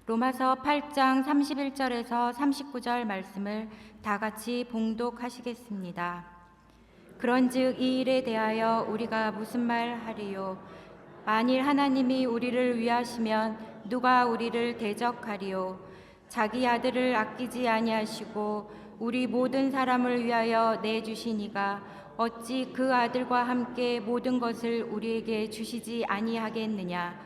로마서 8장 31절에서 39절 말씀을 다 같이 봉독하시겠습니다. 그런즉 이 일에 대하여 우리가 무슨 말 하리요? 만일 하나님이 우리를 위하시면 누가 우리를 대적하리요? 자기 아들을 아끼지 아니하시고 우리 모든 사람을 위하여 내주시니가 어찌 그 아들과 함께 모든 것을 우리에게 주시지 아니하겠느냐?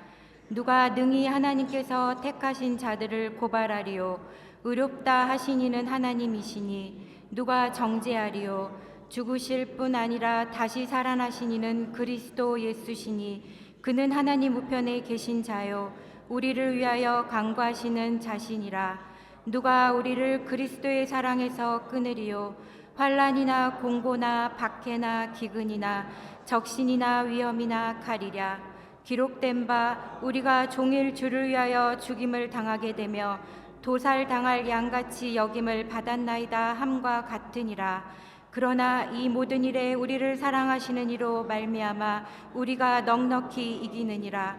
누가 능히 하나님께서 택하신 자들을 고발하리요? 의롭다 하신 이는 하나님이시니 누가 정죄하리요? 죽으실 뿐 아니라 다시 살아나신 이는 그리스도 예수시니 그는 하나님 우편에 계신 자요 우리를 위하여 간구하시는 자신이라. 누가 우리를 그리스도의 사랑에서 끊으리요? 환난이나 공고나 박해나 기근이나 적신이나 위험이나 칼이랴. 기록된 바 우리가 종일 주를 위하여 죽임을 당하게 되며 도살당할 양같이 여김을 받았나이다 함과 같으니라. 그러나 이 모든 일에 우리를 사랑하시는 이로 말미암아 우리가 넉넉히 이기느니라.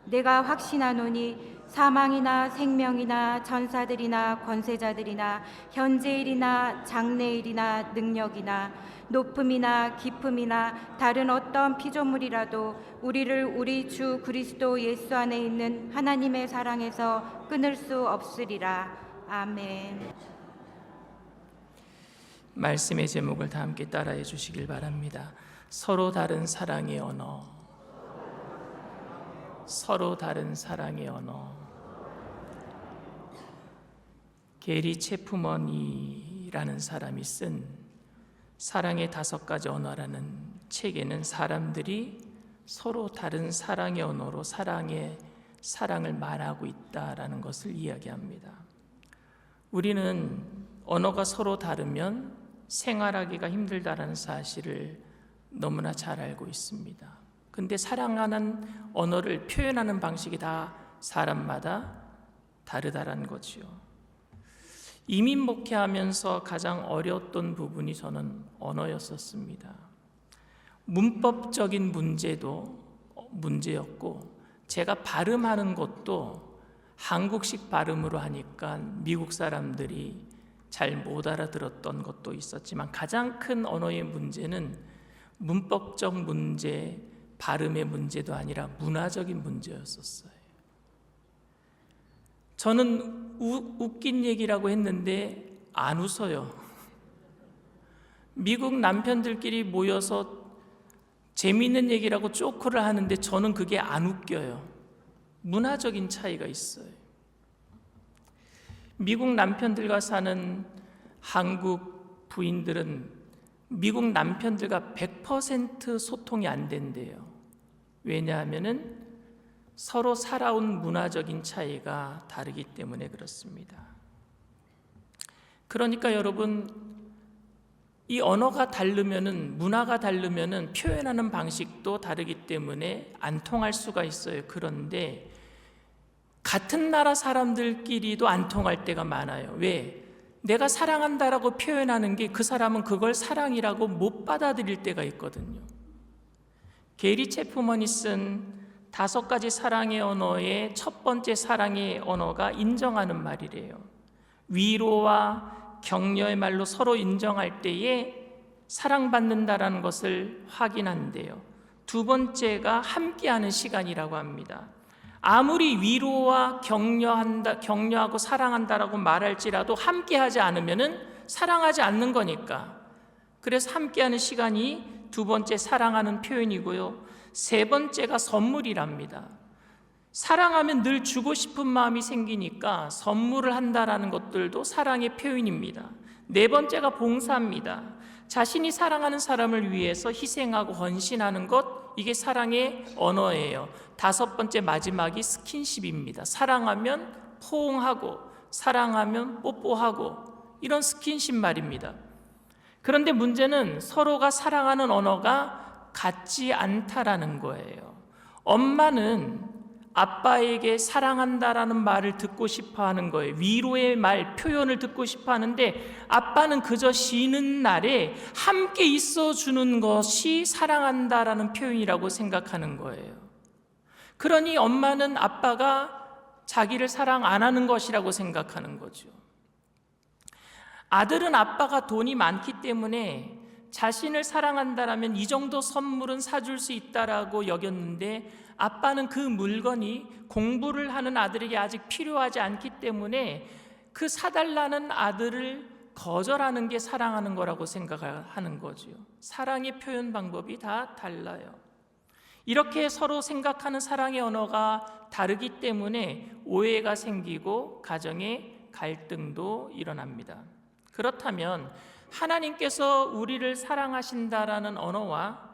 내가 확신하노니 사망이나 생명이나 전사들이나 권세자들이나 현재일이나 장래일이나 능력이나 높음이나 깊음이나 다른 어떤 피조물이라도 우리를 우리 주 그리스도 예수 안에 있는 하나님의 사랑에서 끊을 수 없으리라. 아멘. 말씀의 제목을 다 함께 따라해 주시길 바랍니다. 서로 다른 사랑의 언어. 서로 다른 사랑의 언어. 게리 체프먼이라는 사람이 쓴 사랑의 5가지 언어라는 책에는 사람들이 서로 다른 사랑의 언어로 사랑을 말하고 있다라는 것을 이야기합니다. 우리는 언어가 서로 다르면 생활하기가 힘들다라는 사실을 너무나 잘 알고 있습니다. 근데 사랑하는 언어를 표현하는 방식이 다 사람마다 다르다라는 거지요. 이민 목회하면서 가장 어려웠던 부분이 저는 언어였었습니다. 문법적인 문제도 문제였고 제가 발음하는 것도 한국식 발음으로 하니까 미국 사람들이 잘 못 알아들었던 것도 있었지만 가장 큰 언어의 문제는 문법적 문제, 발음의 문제도 아니라 문화적인 문제였었어요. 저는 웃긴 얘기라고 했는데 안 웃어요. 미국 남편들끼리 모여서 재미있는 얘기라고 쪼크를 하는데 저는 그게 안 웃겨요. 문화적인 차이가 있어요. 미국 남편들과 사는 한국 부인들은 미국 남편들과 100% 소통이 안 된대요. 왜냐하면은 서로 살아온 문화적인 차이가 다르기 때문에 그렇습니다. 그러니까 여러분, 이 언어가 다르면은, 문화가 다르면은 표현하는 방식도 다르기 때문에 안 통할 수가 있어요. 그런데 같은 나라 사람들끼리도 안 통할 때가 많아요. 왜? 내가 사랑한다라고 표현하는 게 그 사람은 그걸 사랑이라고 못 받아들일 때가 있거든요. 게리 체프먼이 쓴 5가지 사랑의 언어의 첫 번째 사랑의 언어가 인정하는 말이래요. 위로와 격려의 말로 서로 인정할 때에 사랑받는다라는 것을 확인한대요. 두 번째가 함께하는 시간이라고 합니다. 아무리 위로와 격려하고 사랑한다라고 말할지라도 함께하지 않으면은 사랑하지 않는 거니까. 그래서 함께하는 시간이 두 번째 사랑하는 표현이고요. 세 번째가 선물이랍니다. 사랑하면 늘 주고 싶은 마음이 생기니까 선물을 한다라는 것들도 사랑의 표현입니다. 네 번째가 봉사입니다. 자신이 사랑하는 사람을 위해서 희생하고 헌신하는 것, 이게 사랑의 언어예요. 5번째 마지막이 스킨십입니다. 사랑하면 포옹하고 사랑하면 뽀뽀하고 이런 스킨십 말입니다. 그런데 문제는 서로가 사랑하는 언어가 같지 않다라는 거예요. 엄마는 아빠에게 사랑한다라는 말을 듣고 싶어 하는 거예요. 위로의 말, 표현을 듣고 싶어 하는데 아빠는 그저 쉬는 날에 함께 있어주는 것이 사랑한다라는 표현이라고 생각하는 거예요. 그러니 엄마는 아빠가 자기를 사랑 안 하는 것이라고 생각하는 거죠. 아들은 아빠가 돈이 많기 때문에 자신을 사랑한다라면 이 정도 선물은 사줄 수 있다라고 여겼는데, 아빠는 그 물건이 공부를 하는 아들에게 아직 필요하지 않기 때문에 그 사달라는 아들을 거절하는 게 사랑하는 거라고 생각하는 거죠. 사랑의 표현 방법이 다 달라요. 이렇게 서로 생각하는 사랑의 언어가 다르기 때문에 오해가 생기고 가정에 갈등도 일어납니다. 그렇다면 하나님께서 우리를 사랑하신다라는 언어와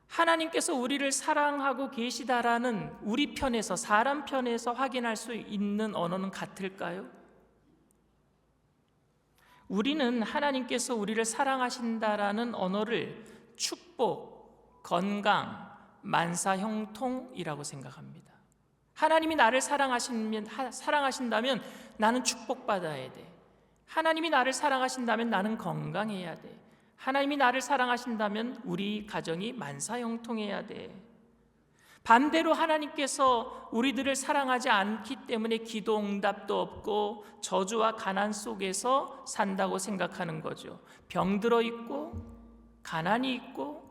하나님께서 우리를 사랑하고 계시다라는 우리 편에서, 사람 편에서 확인할 수 있는 언어는 같을까요? 우리는 하나님께서 우리를 사랑하신다라는 언어를 축복, 건강, 만사 형통이라고 생각합니다. 하나님이 나를 사랑하신다면 나는 축복받아야 돼. 하나님이 나를 사랑하신다면 나는 건강해야 돼. 하나님이 나를 사랑하신다면 우리 가정이 만사 형통해야 돼. 반대로 하나님께서 우리들을 사랑하지 않기 때문에 기도 응답도 없고 저주와 가난 속에서 산다고 생각하는 거죠. 병들어 있고 가난이 있고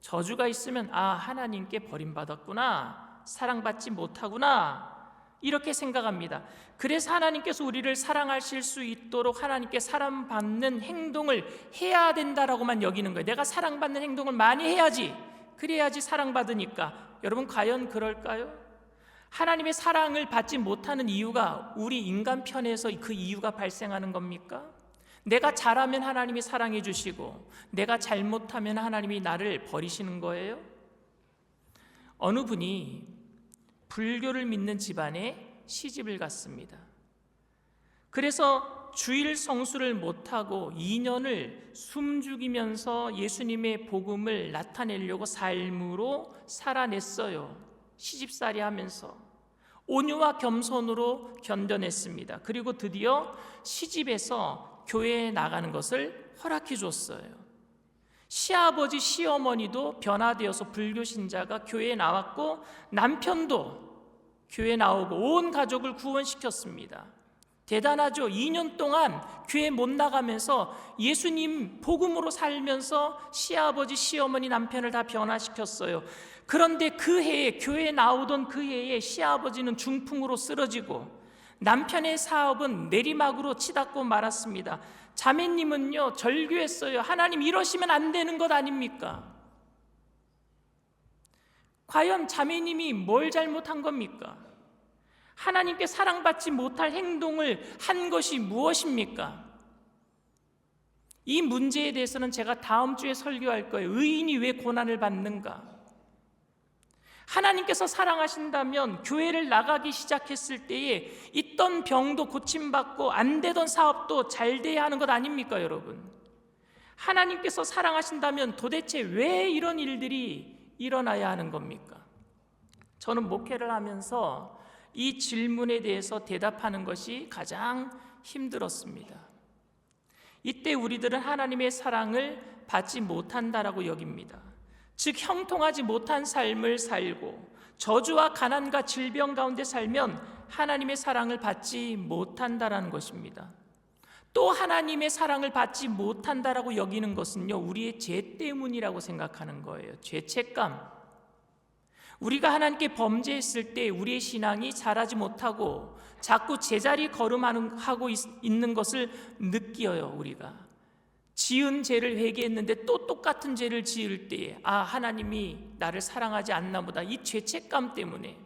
저주가 있으면 하나님께 버림받았구나, 사랑받지 못하구나, 이렇게 생각합니다. 그래서 하나님께서 우리를 사랑하실 수 있도록 하나님께 사랑받는 행동을 해야 된다라고만 여기는 거예요. 내가 사랑받는 행동을 많이 해야지, 그래야지 사랑받으니까. 여러분, 과연 그럴까요? 하나님의 사랑을 받지 못하는 이유가 우리 인간 편에서 그 이유가 발생하는 겁니까? 내가 잘하면 하나님이 사랑해 주시고 내가 잘못하면 하나님이 나를 버리시는 거예요? 어느 분이 불교를 믿는 집안에 시집을 갔습니다. 그래서 주일 성수를 못하고 2년을 숨죽이면서 예수님의 복음을 나타내려고 삶으로 살아냈어요. 시집살이 하면서 온유와 겸손으로 견뎌냈습니다. 그리고 드디어 시집에서 교회에 나가는 것을 허락해 줬어요. 시아버지, 시어머니도 변화되어서 불교 신자가 교회에 나왔고 남편도 교회에 나오고 온 가족을 구원시켰습니다. 대단하죠. 2년 동안 교회 못 나가면서 예수님 복음으로 살면서 시아버지, 시어머니, 남편을 다 변화시켰어요. 그런데 그 해에, 교회에 나오던 그 해에 시아버지는 중풍으로 쓰러지고 남편의 사업은 내리막으로 치닫고 말았습니다. 자매님은요, 절규했어요. 하나님, 이러시면 안 되는 것 아닙니까? 과연 자매님이 뭘 잘못한 겁니까? 하나님께 사랑받지 못할 행동을 한 것이 무엇입니까? 이 문제에 대해서는 제가 다음 주에 설교할 거예요. 의인이 왜 고난을 받는가? 하나님께서 사랑하신다면 교회를 나가기 시작했을 때에 있던 병도 고침받고 안 되던 사업도 잘 돼야 하는 것 아닙니까, 여러분? 하나님께서 사랑하신다면 도대체 왜 이런 일들이 일어나야 하는 겁니까? 저는 목회를 하면서 이 질문에 대해서 대답하는 것이 가장 힘들었습니다. 이때 우리들은 하나님의 사랑을 받지 못한다라고 여깁니다. 즉, 형통하지 못한 삶을 살고 저주와 가난과 질병 가운데 살면 하나님의 사랑을 받지 못한다라는 것입니다. 또 하나님의 사랑을 받지 못한다라고 여기는 것은요, 우리의 죄 때문이라고 생각하는 거예요. 죄책감. 우리가 하나님께 범죄했을 때 우리의 신앙이 자라지 못하고 자꾸 제자리 걸음하고 있는 것을 느껴요. 우리가 지은 죄를 회개했는데 또 똑같은 죄를 지을 때에 하나님이 나를 사랑하지 않나 보다, 이 죄책감 때문에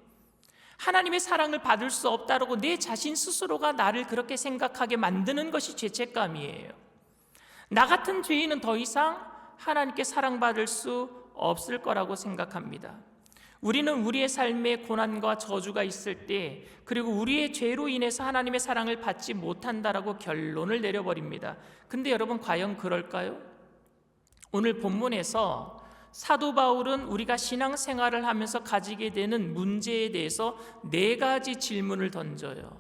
하나님의 사랑을 받을 수 없다라고 내 자신 스스로가 나를 그렇게 생각하게 만드는 것이 죄책감이에요. 나 같은 죄인은 더 이상 하나님께 사랑받을 수 없을 거라고 생각합니다. 우리는 우리의 삶에 고난과 저주가 있을 때, 그리고 우리의 죄로 인해서 하나님의 사랑을 받지 못한다라고 결론을 내려버립니다. 근데 여러분, 과연 그럴까요? 오늘 본문에서 사도 바울은 우리가 신앙생활을 하면서 가지게 되는 문제에 대해서 4가지 질문을 던져요.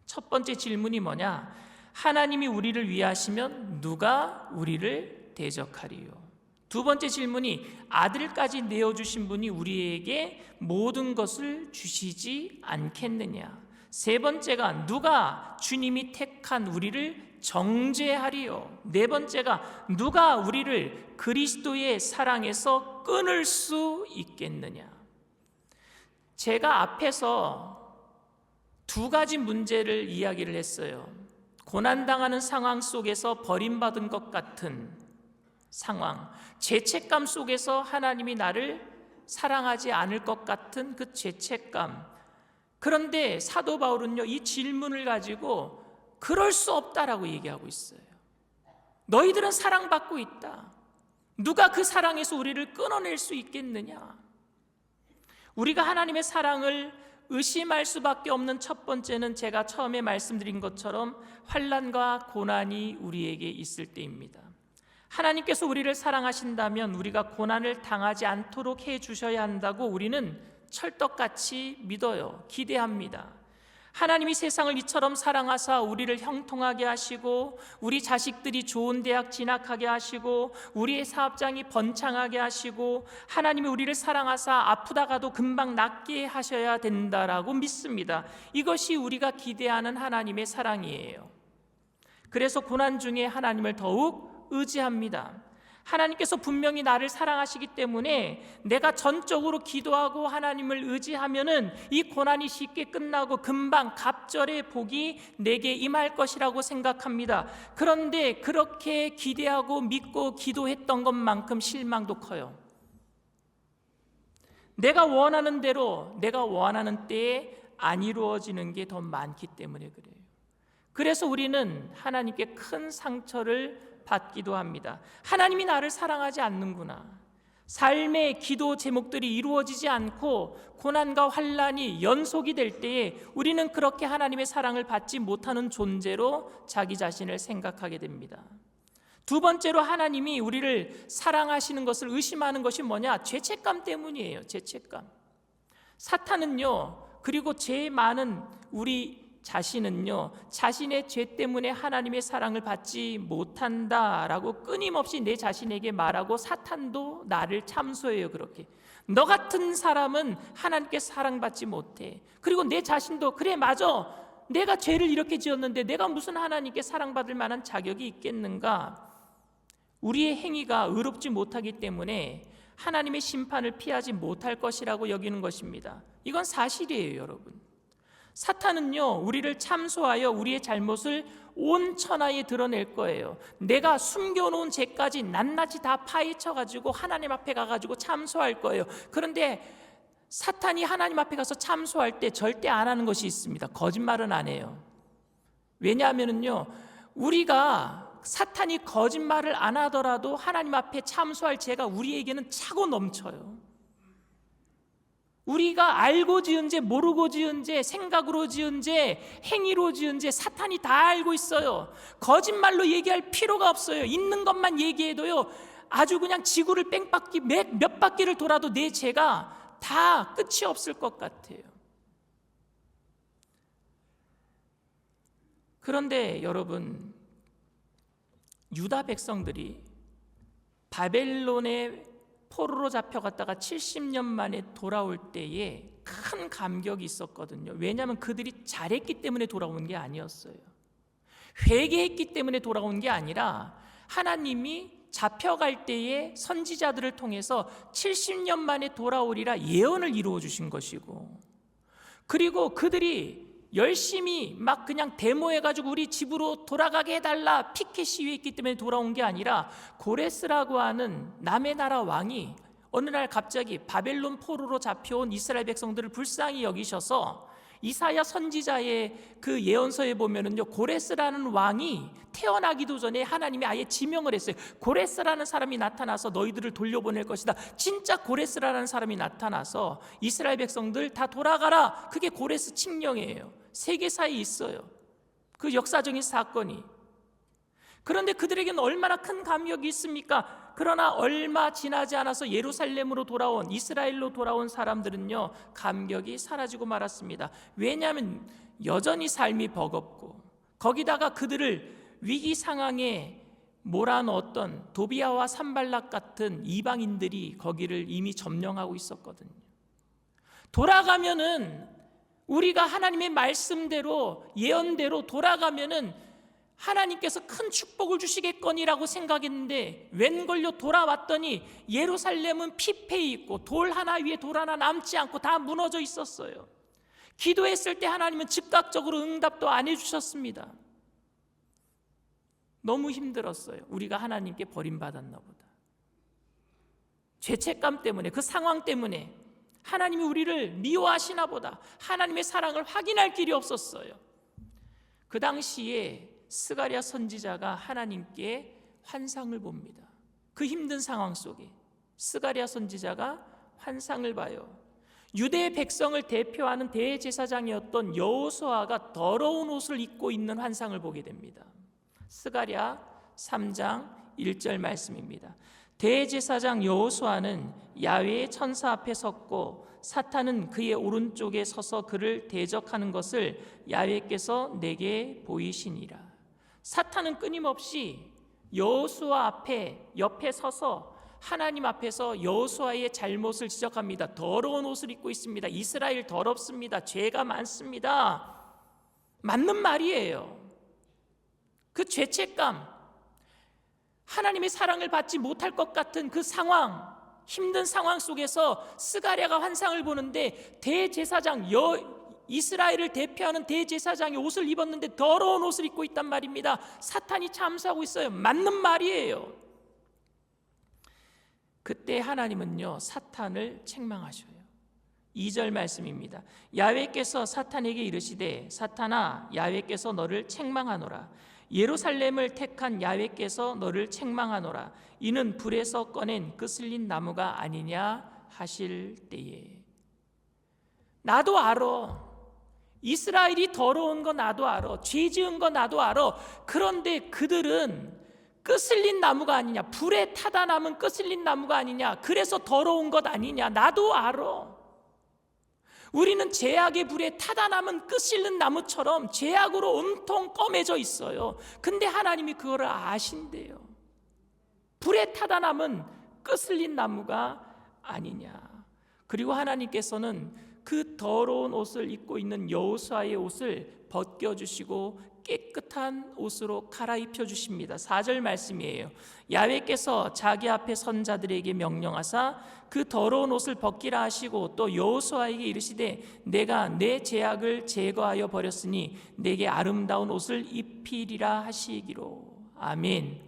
첫 번째 질문이 뭐냐? 하나님이 우리를 위하시면 누가 우리를 대적하리요? 두 번째 질문이 아들까지 내어주신 분이 우리에게 모든 것을 주시지 않겠느냐? 세 번째가 누가 주님이 택한 우리를 정죄하리요. 네 번째가 누가 우리를 그리스도의 사랑에서 끊을 수 있겠느냐. 제가 앞에서 두 가지 문제를 이야기를 했어요. 고난당하는 상황 속에서 버림받은 것 같은 상황, 죄책감 속에서 하나님이 나를 사랑하지 않을 것 같은 그 죄책감. 그런데 사도 바울은요, 이 질문을 가지고 그럴 수 없다라고 얘기하고 있어요. 너희들은 사랑받고 있다. 누가 그 사랑에서 우리를 끊어낼 수 있겠느냐? 우리가 하나님의 사랑을 의심할 수밖에 없는 첫 번째는 제가 처음에 말씀드린 것처럼 환난과 고난이 우리에게 있을 때입니다. 하나님께서 우리를 사랑하신다면 우리가 고난을 당하지 않도록 해주셔야 한다고 우리는 철떡같이 믿어요. 기대합니다. 하나님이 세상을 이처럼 사랑하사 우리를 형통하게 하시고 우리 자식들이 좋은 대학 진학하게 하시고 우리의 사업장이 번창하게 하시고 하나님이 우리를 사랑하사 아프다가도 금방 낫게 하셔야 된다라고 믿습니다. 이것이 우리가 기대하는 하나님의 사랑이에요. 그래서 고난 중에 하나님을 더욱 의지합니다. 하나님께서 분명히 나를 사랑하시기 때문에 내가 전적으로 기도하고 하나님을 의지하면은 이 고난이 쉽게 끝나고 금방 갑절의 복이 내게 임할 것이라고 생각합니다. 그런데 그렇게 기대하고 믿고 기도했던 것만큼 실망도 커요. 내가 원하는 대로 내가 원하는 때에 안 이루어지는 게 더 많기 때문에 그래요. 그래서 우리는 하나님께 큰 상처를 받기도 합니다. 하나님이 나를 사랑하지 않는구나. 삶의 기도 제목들이 이루어지지 않고 고난과 환난이 연속이 될 때에 우리는 그렇게 하나님의 사랑을 받지 못하는 존재로 자기 자신을 생각하게 됩니다. 두 번째로 하나님이 우리를 사랑하시는 것을 의심하는 것이 뭐냐? 죄책감 때문이에요. 죄책감. 사탄은요, 그리고 죄 많은 우리 자신은요, 자신의 죄 때문에 하나님의 사랑을 받지 못한다라고 끊임없이 내 자신에게 말하고 사탄도 나를 참소해요. 그렇게 너 같은 사람은 하나님께 사랑받지 못해. 그리고 내 자신도 그래 맞아, 내가 죄를 이렇게 지었는데 내가 무슨 하나님께 사랑받을 만한 자격이 있겠는가. 우리의 행위가 의롭지 못하기 때문에 하나님의 심판을 피하지 못할 것이라고 여기는 것입니다. 이건 사실이에요. 여러분, 사탄은요, 우리를 참소하여 우리의 잘못을 온 천하에 드러낼 거예요. 내가 숨겨놓은 죄까지 낱낱이 다 파헤쳐가지고 하나님 앞에 가가지고 참소할 거예요. 그런데 사탄이 하나님 앞에 가서 참소할 때 절대 안 하는 것이 있습니다. 거짓말은 안 해요. 왜냐하면요, 우리가 사탄이 거짓말을 안 하더라도 하나님 앞에 참소할 죄가 우리에게는 차고 넘쳐요. 우리가 알고 지은 죄, 모르고 지은 죄, 생각으로 지은 죄, 행위로 지은 죄, 사탄이 다 알고 있어요. 거짓말로 얘기할 필요가 없어요. 있는 것만 얘기해도요, 아주 그냥 지구를 뺑바퀴 몇 바퀴를 돌아도 내 죄가 다 끝이 없을 것 같아요. 그런데 여러분, 유다 백성들이 바벨론의 포로로 잡혀갔다가 70년 만에 돌아올 때에 큰 감격이 있었거든요. 왜냐하면 그들이 잘했기 때문에 돌아온 게 아니었어요. 회개했기 때문에 돌아온 게 아니라 하나님이 잡혀갈 때에 선지자들을 통해서 70년 만에 돌아오리라 예언을 이루어 주신 것이고, 그리고 그들이 열심히 막 그냥 데모해가지고 우리 집으로 돌아가게 해달라 피켓 시위했기 때문에 돌아온 게 아니라, 고레스라고 하는 남의 나라 왕이 어느 날 갑자기 바벨론 포로로 잡혀온 이스라엘 백성들을 불쌍히 여기셔서 이사야 선지자의 그 예언서에 보면은요, 고레스라는 왕이 태어나기도 전에 하나님이 아예 지명을 했어요. 고레스라는 사람이 나타나서 너희들을 돌려보낼 것이다. 진짜 고레스라는 사람이 나타나서 이스라엘 백성들 다 돌아가라. 그게 고레스 칙령이에요. 세계사에 있어요, 그 역사적인 사건이. 그런데 그들에게는 얼마나 큰 감격이 있습니까? 그러나 얼마 지나지 않아서 예루살렘으로 돌아온, 이스라엘로 돌아온 사람들은요, 감격이 사라지고 말았습니다. 왜냐하면 여전히 삶이 버겁고, 거기다가 그들을 위기 상황에 몰아넣었던 도비아와 산발락 같은 이방인들이 거기를 이미 점령하고 있었거든요. 돌아가면은 우리가 하나님의 말씀대로 예언대로 돌아가면은 하나님께서 큰 축복을 주시겠거니라고 생각했는데 웬걸요 돌아왔더니 예루살렘은 피폐해 있고 돌 하나 위에 돌 하나 남지 않고 다 무너져 있었어요. 기도했을 때 하나님은 즉각적으로 응답도 안 해주셨습니다. 너무 힘들었어요. 우리가 하나님께 버림받았나 보다. 죄책감 때문에, 그 상황 때문에 하나님이 우리를 미워하시나 보다. 하나님의 사랑을 확인할 길이 없었어요. 그 당시에 스가랴 선지자가 하나님께 환상을 봅니다. 그 힘든 상황 속에 스가랴 선지자가 환상을 봐요. 유대 백성을 대표하는 대제사장이었던 여호수아가 더러운 옷을 입고 있는 환상을 보게 됩니다. 스가랴 3장 1절 말씀입니다. 대제사장 여호수아는 야훼의 천사 앞에 섰고 사탄은 그의 오른쪽에 서서 그를 대적하는 것을 야훼께서 내게 보이시니라. 사탄은 끊임없이 여호수아 앞에 옆에 서서 하나님 앞에서 여호수아의 잘못을 지적합니다. 더러운 옷을 입고 있습니다. 이스라엘 더럽습니다. 죄가 많습니다. 맞는 말이에요. 그 죄책감, 하나님의 사랑을 받지 못할 것 같은 그 상황, 힘든 상황 속에서 스가랴가 환상을 보는데 대제사장, 이스라엘을 대표하는 대제사장이 옷을 입었는데 더러운 옷을 입고 있단 말입니다. 사탄이 참수하고 있어요. 맞는 말이에요. 그때 하나님은요 사탄을 책망하셔요. 2절 말씀입니다. 야훼께서 사탄에게 이르시되 사탄아 야훼께서 너를 책망하노라. 예루살렘을 택한 야훼께서 너를 책망하노라. 이는 불에서 꺼낸 끄슬린 나무가 아니냐 하실 때에. 나도 알아. 이스라엘이 더러운 거 나도 알아. 죄 지은 거 나도 알아. 그런데 그들은 끄슬린 나무가 아니냐, 불에 타다 남은 끄슬린 나무가 아니냐, 그래서 더러운 것 아니냐, 나도 알아. 우리는 죄악의 불에 타다 남은 끄슬린 나무처럼 죄악으로 온통 검해져 있어요. 근데 하나님이 그거를 아신대요. 불에 타다 남은 끄슬린 나무가 아니냐. 그리고 하나님께서는 그 더러운 옷을 입고 있는 여호수아의 옷을 벗겨주시고 깨끗한 옷으로 갈아입혀 주십니다. 4절 말씀이에요. 야훼께서 자기 앞에 선자들에게 명령하사 그 더러운 옷을 벗기라 하시고 또 여호수아에게 이르시되 내가 내 죄악을 제거하여 버렸으니 내게 아름다운 옷을 입히리라 하시기로. 아멘.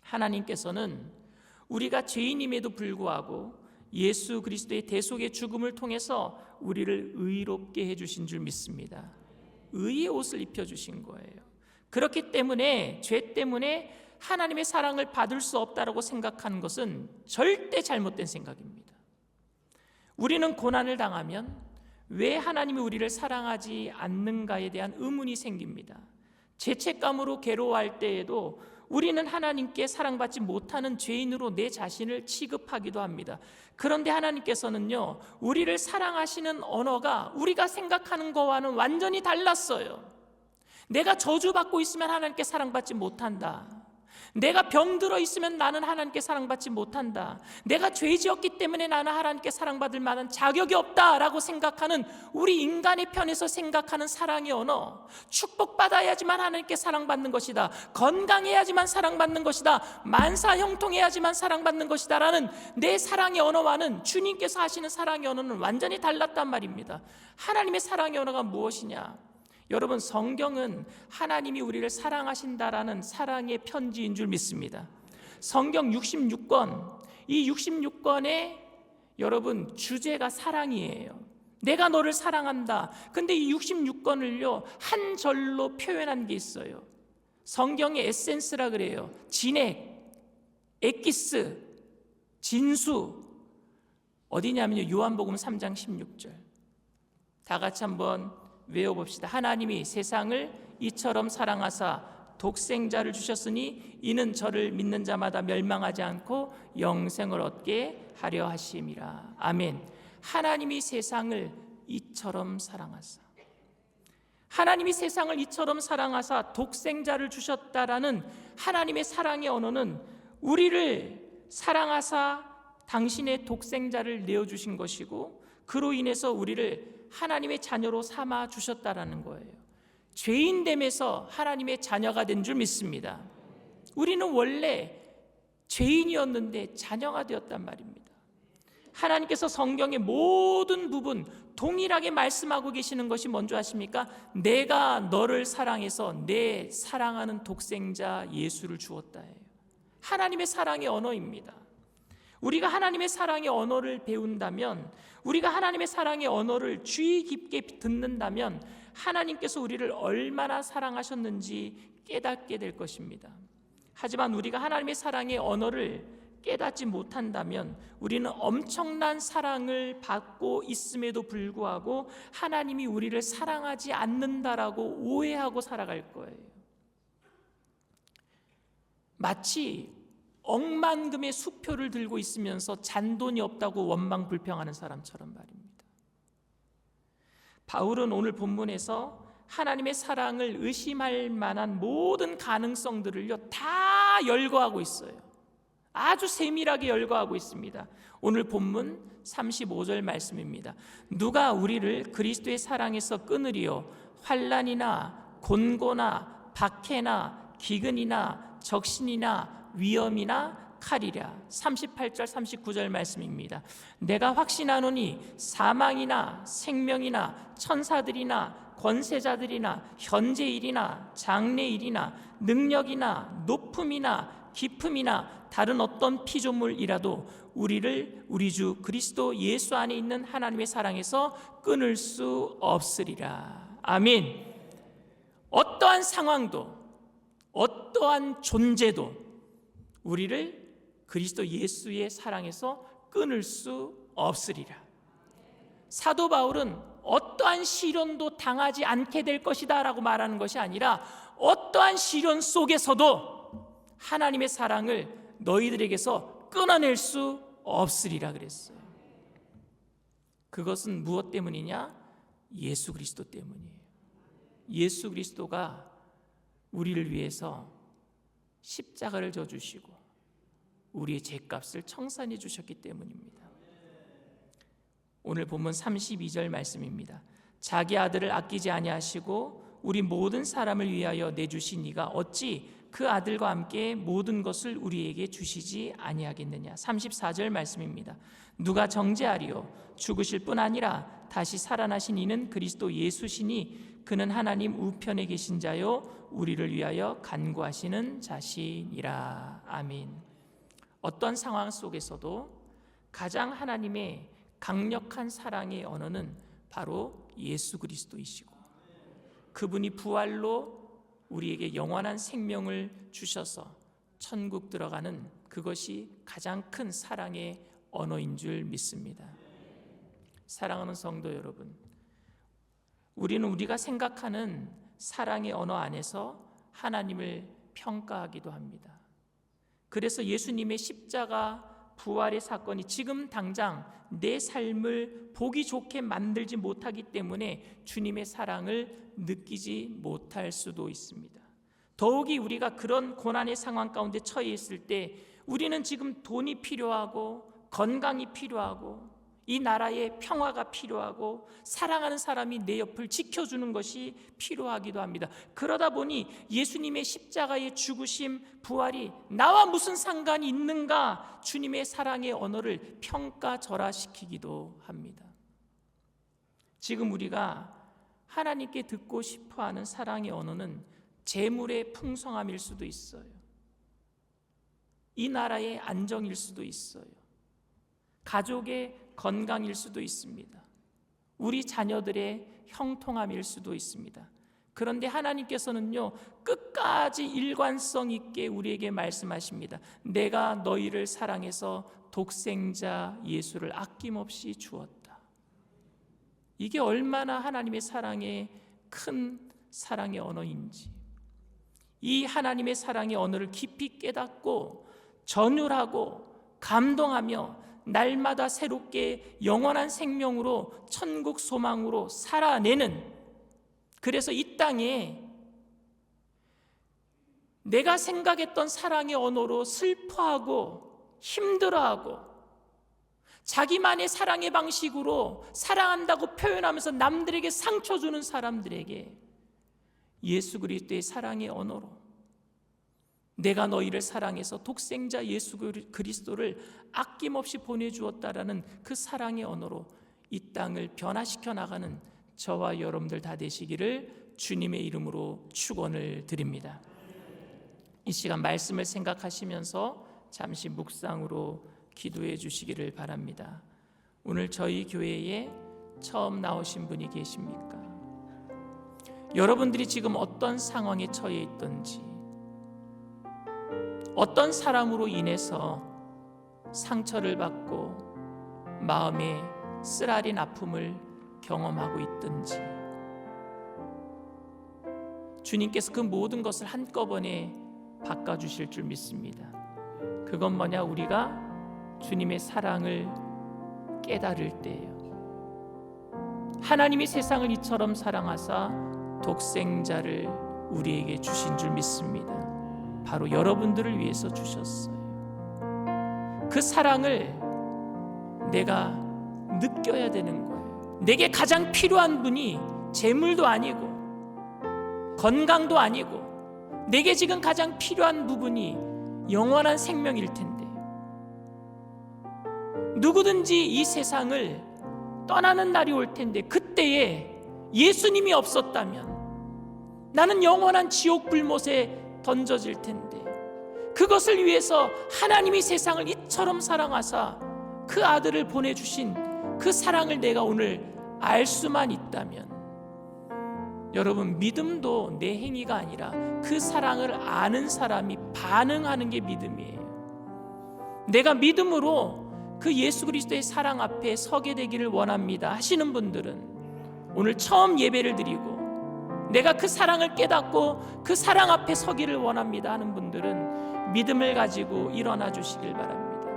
하나님께서는 우리가 죄인임에도 불구하고 예수 그리스도의 대속의 죽음을 통해서 우리를 의롭게 해주신 줄 믿습니다. 의의 옷을 입혀주신 거예요. 그렇기 때문에 죄 때문에 하나님의 사랑을 받을 수 없다고 생각하는 것은 절대 잘못된 생각입니다. 우리는 고난을 당하면 왜 하나님이 우리를 사랑하지 않는가에 대한 의문이 생깁니다. 죄책감으로 괴로워할 때에도 우리는 하나님께 사랑받지 못하는 죄인으로 내 자신을 취급하기도 합니다. 그런데 하나님께서는요, 우리를 사랑하시는 언어가 우리가 생각하는 거와는 완전히 달랐어요. 내가 저주받고 있으면 하나님께 사랑받지 못한다. 내가 병들어 있으면 나는 하나님께 사랑받지 못한다. 내가 죄 지었기 때문에 나는 하나님께 사랑받을 만한 자격이 없다라고 생각하는 우리 인간의 편에서 생각하는 사랑의 언어, 축복받아야지만 하나님께 사랑받는 것이다, 건강해야지만 사랑받는 것이다, 만사형통해야지만 사랑받는 것이다 라는 내 사랑의 언어와는 주님께서 하시는 사랑의 언어는 완전히 달랐단 말입니다. 하나님의 사랑의 언어가 무엇이냐? 여러분, 성경은 하나님이 우리를 사랑하신다라는 사랑의 편지인 줄 믿습니다. 성경 66권, 이 66권의 여러분 주제가 사랑이에요. 내가 너를 사랑한다. 근데 이 66권을요 한 절로 표현한 게 있어요. 성경의 에센스라 그래요. 진액, 엑기스, 진수. 어디냐면요 요한복음 3장 16절. 다 같이 한번 외워봅시다. 하나님이 세상을 이처럼 사랑하사 독생자를 주셨으니 이는 저를 믿는 자마다 멸망하지 않고 영생을 얻게 하려 하심이라. 아멘. 하나님이 세상을 이처럼 사랑하사, 하나님이 세상을 이처럼 사랑하사 독생자를 주셨다라는 하나님의 사랑의 언어는 우리를 사랑하사 당신의 독생자를 내어주신 것이고 그로 인해서 우리를 하나님의 자녀로 삼아 주셨다라는 거예요. 죄인됨에서 하나님의 자녀가 된 줄 믿습니다. 우리는 원래 죄인이었는데 자녀가 되었단 말입니다. 하나님께서 성경의 모든 부분 동일하게 말씀하고 계시는 것이 뭔지 아십니까? 내가 너를 사랑해서 내 사랑하는 독생자 예수를 주었다예요. 하나님의 사랑의 언어입니다. 우리가 하나님의 사랑의 언어를 배운다면, 우리가 하나님의 사랑의 언어를 주의 깊게 듣는다면 하나님께서 우리를 얼마나 사랑하셨는지 깨닫게 될 것입니다. 하지만 우리가 하나님의 사랑의 언어를 깨닫지 못한다면 우리는 엄청난 사랑을 받고 있음에도 불구하고 하나님이 우리를 사랑하지 않는다라고 오해하고 살아갈 거예요. 마치 억만금의 수표를 들고 있으면서 잔돈이 없다고 원망 불평하는 사람처럼 말입니다. 바울은 오늘 본문에서 하나님의 사랑을 의심할 만한 모든 가능성들을요 다 열거하고 있어요. 아주 세밀하게 열거하고 있습니다. 오늘 본문 35절 말씀입니다. 누가 우리를 그리스도의 사랑에서 끊으리요? 환난이나 곤고나 박해나 기근이나 적신이나 위험이나 칼이랴. 38절 39절 말씀입니다. 내가 확신하노니 사망이나 생명이나 천사들이나 권세자들이나 현재일이나 장래일이나 능력이나 높음이나 깊음이나 다른 어떤 피조물이라도 우리를 우리 주 그리스도 예수 안에 있는 하나님의 사랑에서 끊을 수 없으리라. 아멘. 어떠한 상황도 어떠한 존재도 우리를 그리스도 예수의 사랑에서 끊을 수 없으리라. 사도 바울은 어떠한 시련도 당하지 않게 될 것이다 라고 말하는 것이 아니라 어떠한 시련 속에서도 하나님의 사랑을 너희들에게서 끊어낼 수 없으리라 그랬어요. 그것은 무엇 때문이냐? 예수 그리스도 때문이에요. 예수 그리스도가 우리를 위해서 십자가를 져주시고 우리의 죄값을 청산해 주셨기 때문입니다. 오늘 본문 32절 말씀입니다. 자기 아들을 아끼지 아니하시고 우리 모든 사람을 위하여 내주신 이가 어찌 그 아들과 함께 모든 것을 우리에게 주시지 아니하겠느냐. 34절 말씀입니다. 누가 정죄하리요? 죽으실 뿐 아니라 다시 살아나신 이는 그리스도 예수시니 그는 하나님 우편에 계신 자요 우리를 위하여 간구하시는 자신이라. 아멘. 어떤 상황 속에서도 가장 하나님의 강력한 사랑의 언어는 바로 예수 그리스도이시고 그분이 부활로 우리에게 영원한 생명을 주셔서 천국 들어가는 그것이 가장 큰 사랑의 언어인 줄 믿습니다. 사랑하는 성도 여러분, 우리는 우리가 생각하는 사랑의 언어 안에서 하나님을 평가하기도 합니다. 그래서 예수님의 십자가 부활의 사건이 지금 당장 내 삶을 보기 좋게 만들지 못하기 때문에 주님의 사랑을 느끼지 못할 수도 있습니다. 더욱이 우리가 그런 고난의 상황 가운데 처해 있을 때 우리는 지금 돈이 필요하고 건강이 필요하고 이 나라에 평화가 필요하고 사랑하는 사람이 내 옆을 지켜주는 것이 필요하기도 합니다. 그러다 보니 예수님의 십자가의 죽으심, 부활이 나와 무슨 상관이 있는가 주님의 사랑의 언어를 평가절하시키기도 합니다. 지금 우리가 하나님께 듣고 싶어하는 사랑의 언어는 재물의 풍성함일 수도 있어요. 이 나라의 안정일 수도 있어요. 가족의 건강일 수도 있습니다. 우리 자녀들의 형통함일 수도 있습니다. 그런데 하나님께서는요 끝까지 일관성 있게 우리에게 말씀하십니다. 내가 너희를 사랑해서 독생자 예수를 아낌없이 주었다. 이게 얼마나 하나님의 사랑의 큰 사랑의 언어인지, 이 하나님의 사랑의 언어를 깊이 깨닫고 전율하고 감동하며 날마다 새롭게 영원한 생명으로 천국 소망으로 살아내는, 그래서 이 땅에 내가 생각했던 사랑의 언어로 슬퍼하고 힘들어하고 자기만의 사랑의 방식으로 사랑한다고 표현하면서 남들에게 상처 주는 사람들에게 예수 그리스도의 사랑의 언어로 내가 너희를 사랑해서 독생자 예수 그리스도를 아낌없이 보내주었다라는 그 사랑의 언어로 이 땅을 변화시켜 나가는 저와 여러분들 다 되시기를 주님의 이름으로 축원을 드립니다. 이 시간 말씀을 생각하시면서 잠시 묵상으로 기도해 주시기를 바랍니다. 오늘 저희 교회에 처음 나오신 분이 계십니까? 여러분들이 지금 어떤 상황에 처해 있던지, 어떤 사람으로 인해서 상처를 받고 마음에 쓰라린 아픔을 경험하고 있든지, 주님께서 그 모든 것을 한꺼번에 바꿔주실 줄 믿습니다. 그건 뭐냐? 우리가 주님의 사랑을 깨달을 때예요. 하나님이 세상을 이처럼 사랑하사 독생자를 우리에게 주신 줄 믿습니다. 바로 여러분들을 위해서 주셨어요. 그 사랑을 내가 느껴야 되는 거예요. 내게 가장 필요한 분이 재물도 아니고 건강도 아니고, 내게 지금 가장 필요한 부분이 영원한 생명일 텐데, 누구든지 이 세상을 떠나는 날이 올 텐데, 그때에 예수님이 없었다면 나는 영원한 지옥 불못에 던져질 텐데, 그것을 위해서 하나님이 세상을 이처럼 사랑하사 그 아들을 보내주신 그 사랑을 내가 오늘 알 수만 있다면, 여러분, 믿음도 내 행위가 아니라 그 사랑을 아는 사람이 반응하는 게 믿음이에요. 내가 믿음으로 그 예수 그리스도의 사랑 앞에 서게 되기를 원합니다 하시는 분들은 오늘 처음 예배를 드리고, 내가 그 사랑을 깨닫고 그 사랑 앞에 서기를 원합니다 하는 분들은 믿음을 가지고 일어나 주시길 바랍니다.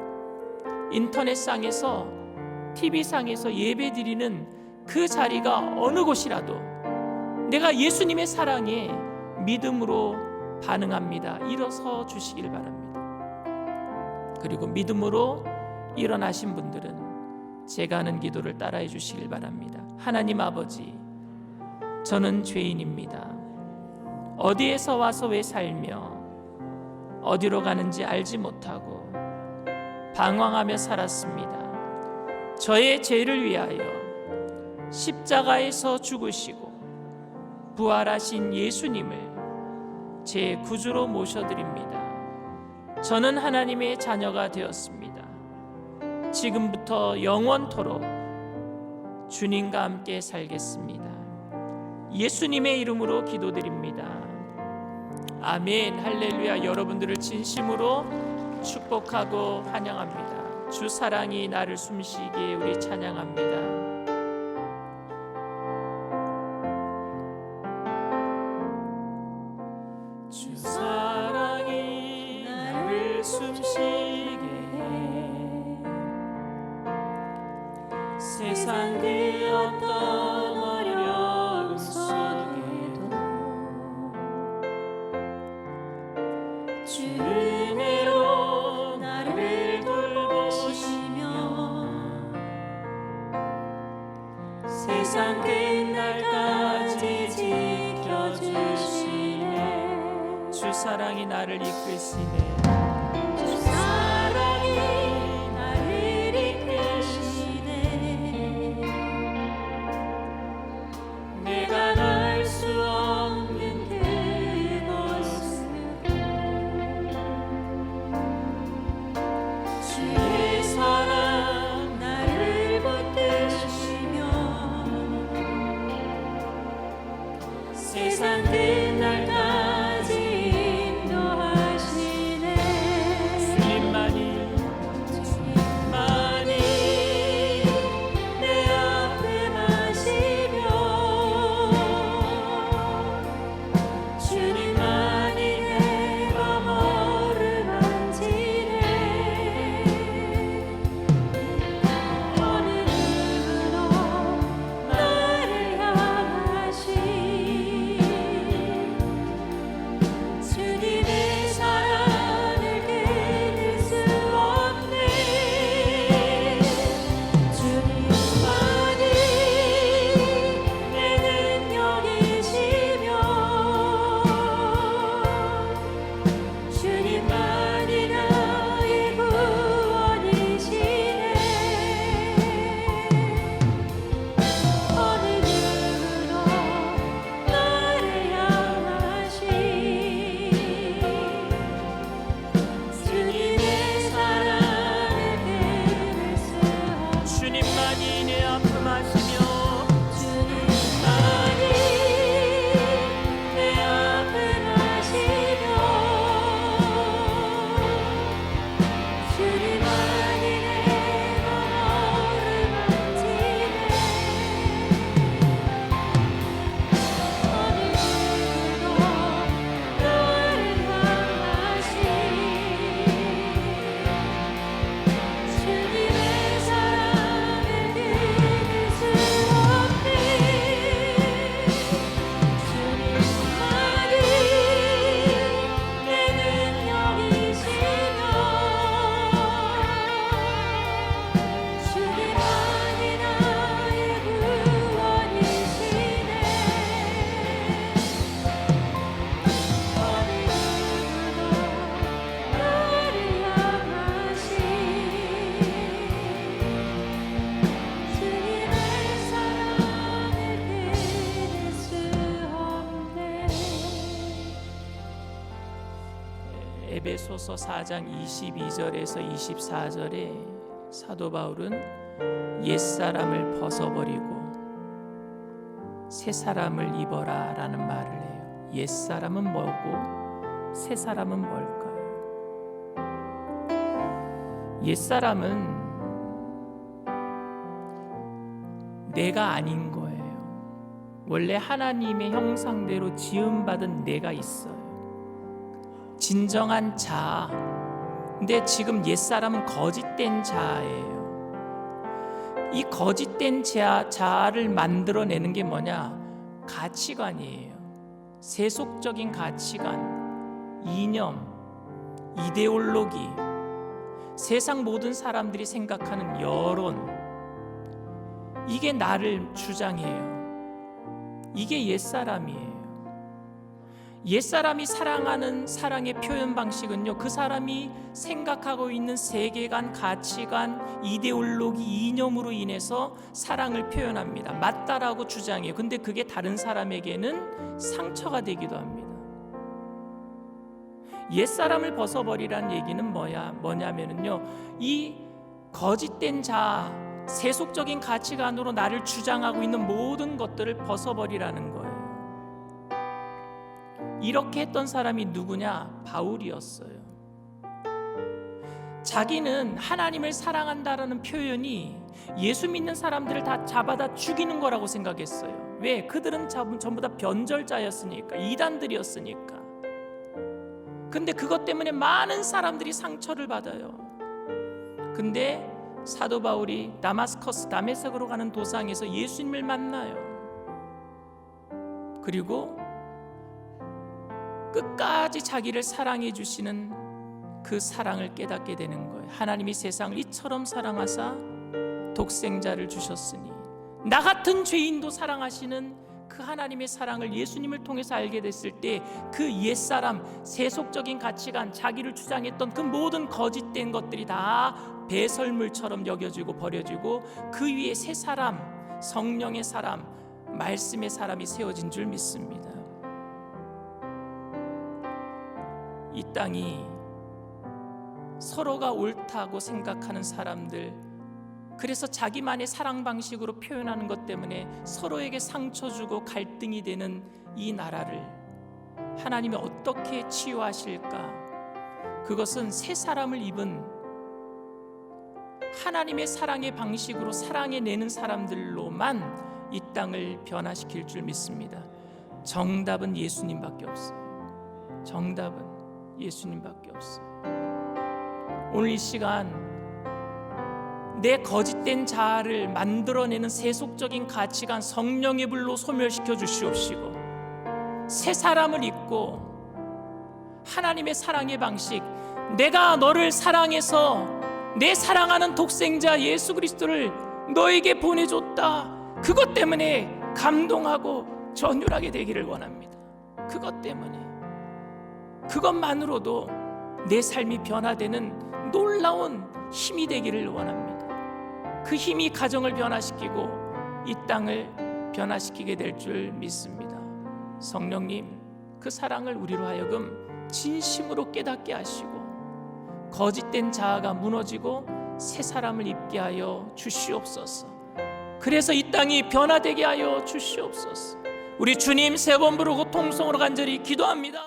인터넷상에서, TV상에서 예배 드리는 그 자리가 어느 곳이라도 내가 예수님의 사랑에 믿음으로 반응합니다, 일어서 주시길 바랍니다. 그리고 믿음으로 일어나신 분들은 제가 하는 기도를 따라해 주시길 바랍니다. 하나님 아버지, 저는 죄인입니다. 어디에서 와서 왜 살며 어디로 가는지 알지 못하고 방황하며 살았습니다. 저의 죄를 위하여 십자가에서 죽으시고 부활하신 예수님을 제 구주로 모셔드립니다. 저는 하나님의 자녀가 되었습니다. 지금부터 영원토록 주님과 함께 살겠습니다. 예수님의 이름으로 기도드립니다. 아멘. 할렐루야. 여러분들을 진심으로 축복하고 환영합니다. 주 사랑이 나를 숨쉬게 우리 찬양합니다. 주 사랑이 나를 숨쉬게 해. 세상 그 어떤 어려움 속에도 주 은혜로 나를 돌보시며 세상 끝날까지 지켜주시네. 주 사랑이 나를 이끄시네. 주 사랑이 나를 이끄시네. 내가 갈 수 없는 그곳으로 주의 사랑 나를 붙드시며 세상 끝날까지 인도하시네. 고린도후서 4장 22절에서 24절에 사도 바울은 옛사람을 벗어버리고 새 사람을 입어라 라는 말을 해요. 옛사람은 뭐고 새 사람은 뭘까요? 옛사람은 내가 아닌 거예요. 원래 하나님의 형상대로 지음받은 내가 있어요. 진정한 자아. 근데 지금 옛사람은 거짓된 자아예요. 이 거짓된 자아를 만들어내는 게 뭐냐? 가치관이에요. 세속적인 가치관, 이념, 이데올로기, 세상 모든 사람들이 생각하는 여론, 이게 나를 주장해요. 이게 옛사람이에요. 옛사람이 사랑하는 사랑의 표현 방식은요, 그 사람이 생각하고 있는 세계관, 가치관, 이데올로기, 이념으로 인해서 사랑을 표현합니다. 맞다라고 주장해요. 근데 그게 다른 사람에게는 상처가 되기도 합니다. 옛사람을 벗어버리란 얘기는 뭐냐면요, 이 거짓된 자아, 세속적인 가치관으로 나를 주장하고 있는 모든 것들을 벗어버리라는 거예요. 이렇게 했던 사람이 누구냐? 바울이었어요. 자기는 하나님을 사랑한다라는 표현이 예수 믿는 사람들을 다 잡아다 죽이는 거라고 생각했어요. 왜? 그들은 전부 다 변절자였으니까, 이단들이었으니까. 근데 그것 때문에 많은 사람들이 상처를 받아요. 근데 사도 바울이 다메섹으로 가는 도상에서 예수님을 만나요. 그리고 끝까지 자기를 사랑해 주시는 그 사랑을 깨닫게 되는 거예요. 하나님이 세상을 이처럼 사랑하사 독생자를 주셨으니, 나 같은 죄인도 사랑하시는 그 하나님의 사랑을 예수님을 통해서 알게 됐을 때 그 옛사람, 세속적인 가치관, 자기를 주장했던 그 모든 거짓된 것들이 다 배설물처럼 여겨지고 버려지고 그 위에 새 사람, 성령의 사람, 말씀의 사람이 세워진 줄 믿습니다. 이 땅이 서로가 옳다고 생각하는 사람들, 그래서 자기만의 사랑 방식으로 표현하는 것 때문에 서로에게 상처 주고 갈등이 되는 이 나라를 하나님이 어떻게 치유하실까? 그것은 새 사람을 입은 하나님의 사랑의 방식으로 사랑해내는 사람들로만 이 땅을 변화시킬 줄 믿습니다. 정답은 예수님밖에 없어요. 정답은 예수님밖에 없어요. 오늘 이 시간 내 거짓된 자아를 만들어내는 세속적인 가치관 성령의 불로 소멸시켜 주시옵시고, 새 사람을 입고 하나님의 사랑의 방식, 내가 너를 사랑해서 내 사랑하는 독생자 예수 그리스도를 너에게 보내줬다, 그것 때문에 감동하고 전율하게 되기를 원합니다. 그것 때문에, 그것만으로도 내 삶이 변화되는 놀라운 힘이 되기를 원합니다. 그 힘이 가정을 변화시키고 이 땅을 변화시키게 될 줄 믿습니다. 성령님, 그 사랑을 우리로 하여금 진심으로 깨닫게 하시고 거짓된 자아가 무너지고 새 사람을 입게 하여 주시옵소서. 그래서 이 땅이 변화되게 하여 주시옵소서. 우리 주님 세 번 부르고 통성으로 간절히 기도합니다.